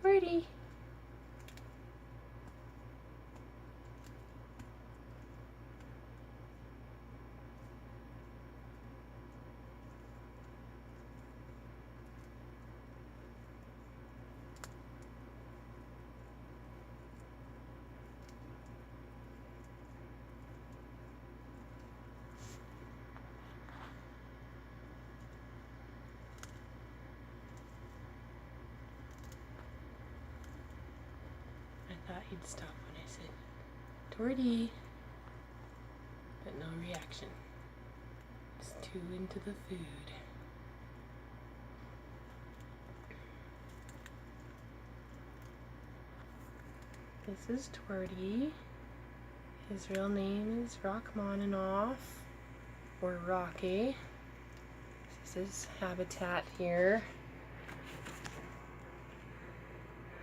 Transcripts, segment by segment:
Torty. I thought he'd stop when I said, Torty. But no reaction. It's too into the food. This is Torty. His real name is Rachmaninoff, or Rocky. This is his habitat here.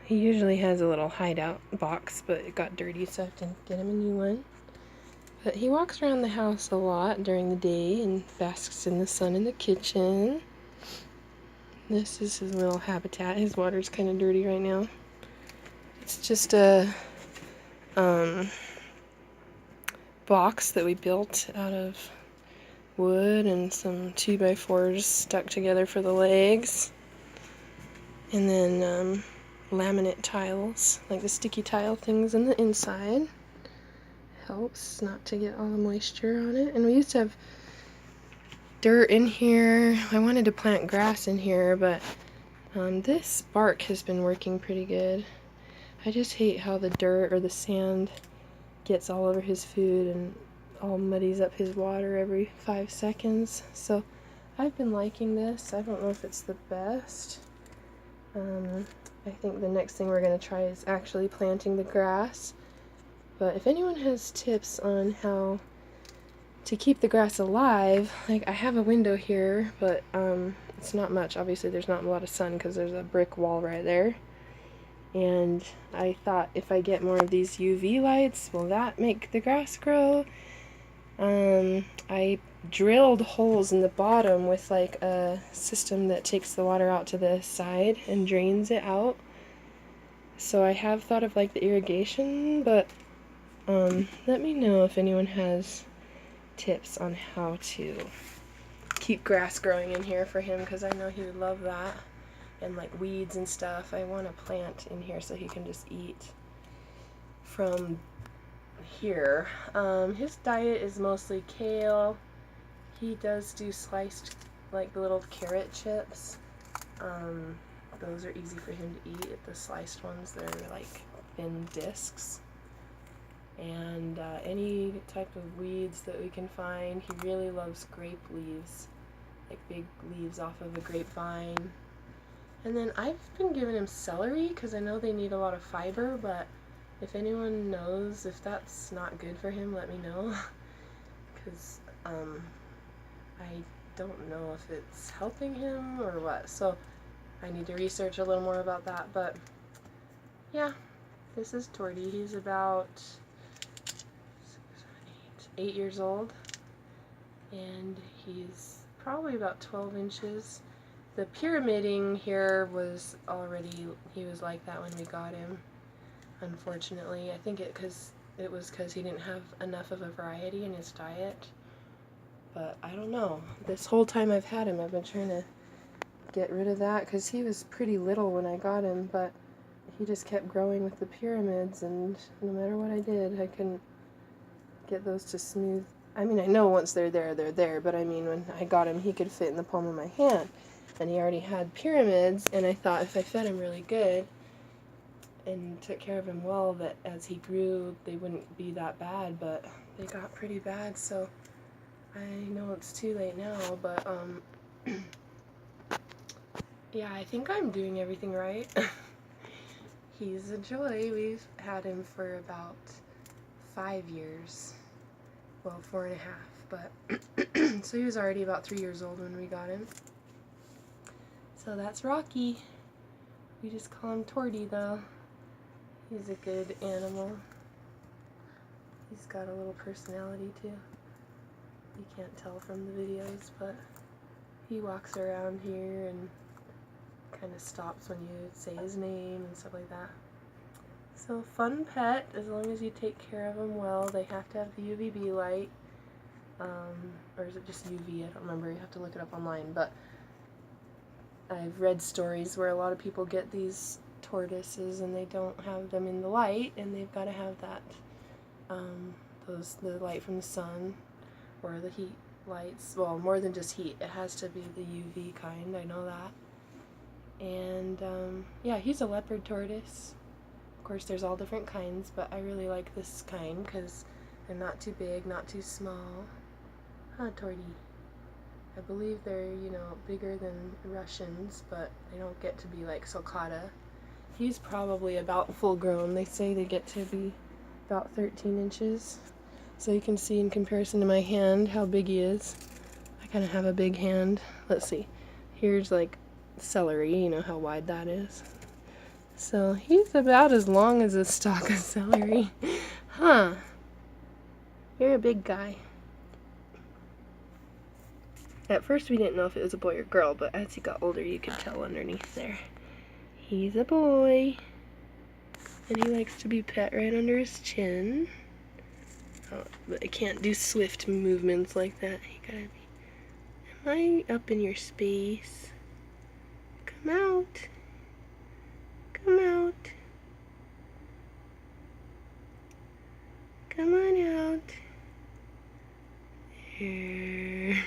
He usually has a little hideout box, but it got dirty, so I have to get him a new one. But he walks around the house a lot during the day and basks in the sun in the kitchen. This is his little habitat. His water's kind of dirty right now. It's just a box that we built out of wood and some 2x4s stuck together for the legs. And then laminate tiles, like the sticky tile things on the inside. Helps not to get all the moisture on it. And we used to have dirt in here. I wanted to plant grass in here, but this bark has been working pretty good. I just hate how the dirt or the sand gets all over his food and all muddies up his water every 5 seconds. So I've been liking this. I don't know if it's the best. I think the next thing we're going to try is actually planting the grass. But if anyone has tips on how to keep the grass alive, like I have a window here, but it's not much. Obviously there's not a lot of sun because there's a brick wall right there. And I thought if I get more of these UV lights, will that make the grass grow? I drilled holes in the bottom with like a system that takes the water out to the side and drains it out. So I have thought of like the irrigation, but let me know if anyone has tips on how to keep grass growing in here for him, because I know he would love that. And like weeds and stuff, I want to plant in here so he can just eat from here. His diet is mostly kale. He does do sliced, like the little carrot chips. Those are easy for him to eat. The sliced ones, they're like thin discs. And any type of weeds that we can find. He really loves grape leaves, like big leaves off of a grapevine. And then I've been giving him celery because I know they need a lot of fiber, but if anyone knows if that's not good for him, let me know. Because I don't know if it's helping him or what. So I need to research a little more about that. But yeah, this is Torty. He's about 8 years old. And he's probably about 12 inches. The pyramiding here was already, he was like that when we got him, unfortunately. I think it was because he didn't have enough of a variety in his diet. But I don't know. This whole time I've had him, I've been trying to get rid of that because he was pretty little when I got him, but he just kept growing with the pyramids, and no matter what I did, I couldn't get those to smooth. I mean, I know once they're there, but I mean, when I got him, he could fit in the palm of my hand. And he already had pyramids, and I thought if I fed him really good and took care of him well, that as he grew, they wouldn't be that bad, but they got pretty bad, so I know it's too late now, but, yeah, I think I'm doing everything right. He's a joy. We've had him for about 5 years, well, 4.5, but, so he was already about 3 years old when we got him. So that's Rocky. We just call him Torty though. He's a good animal. He's got a little personality too. You can't tell from the videos, but he walks around here and kind of stops when you say his name and stuff like that. So fun pet, as long as you take care of them well. They have to have the UVB light, or is it just UV? I don't remember, you have to look it up online, but I've read stories where a lot of people get these tortoises and they don't have them in the light, and they've got to have that, the light from the sun, or the heat lights. Well, more than just heat, it has to be the UV kind, I know that. And yeah, he's a leopard tortoise. Of course, there's all different kinds, but I really like this kind because they're not too big, not too small. Huh, Torty? I believe they're, you know, bigger than Russians, but they don't get to be like sulcata. He's probably about full grown. They say they get to be about 13 inches. So you can see in comparison to my hand how big he is. I kind of have a big hand. Let's see. Here's like celery, you know how wide that is. So he's about as long as a stalk of celery. Huh. You're a big guy. At first we didn't know if it was a boy or girl, but as he got older you could tell underneath there. He's a boy. And he likes to be pet right under his chin. Oh, but I can't do swift movements like that. You gotta be... Am I up in your space? Come out. Come out. Come on out. There.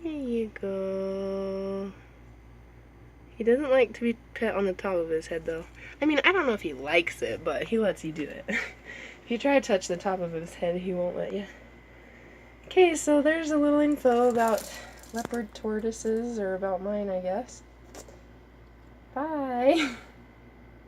There you go. He doesn't like to be pet on the top of his head, though. I mean, I don't know if he likes it, but he lets you do it. If you try to touch the top of his head, he won't let you. Okay, so there's a little info about leopard tortoises, or about mine, I guess. Bye!